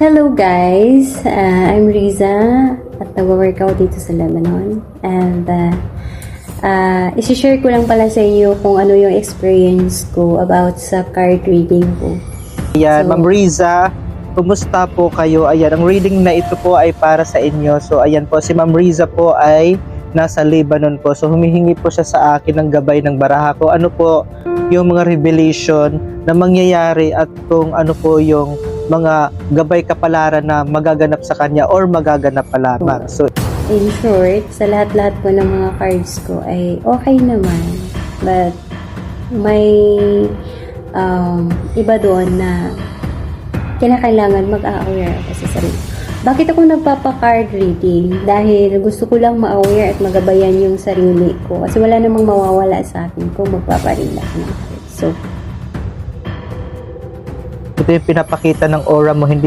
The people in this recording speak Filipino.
Hello guys, I'm Riza at nag-workout dito sa Lebanon and isi-share ko lang pala sa inyo kung ano yung experience ko about sa card reading ko. Ayan, Ma'am Riza, kumusta po kayo? Ayan, ang reading na ito po ay para sa inyo. So ayan po, si Ma'am Riza po ay nasa Lebanon po. So humihingi po siya sa akin ng gabay ng baraha ko. Ano po yung mga revelation na mangyayari at kung ano po yung mga gabay kapalaran na magaganap sa kanya or magaganap pa lamang. So, in short, sa lahat-lahat po ng mga cards ko ay okay naman. But may iba doon na kinakailangan mag-a-aware ako sa sarili. Bakit ako nagpapa-card reading? Dahil gusto ko lang ma-aware at magabayan yung sarili ko. Kasi wala namang mawawala sa akin kung magpaparila ako ng cards. So, ito yung pinapakita ng aura mo, hindi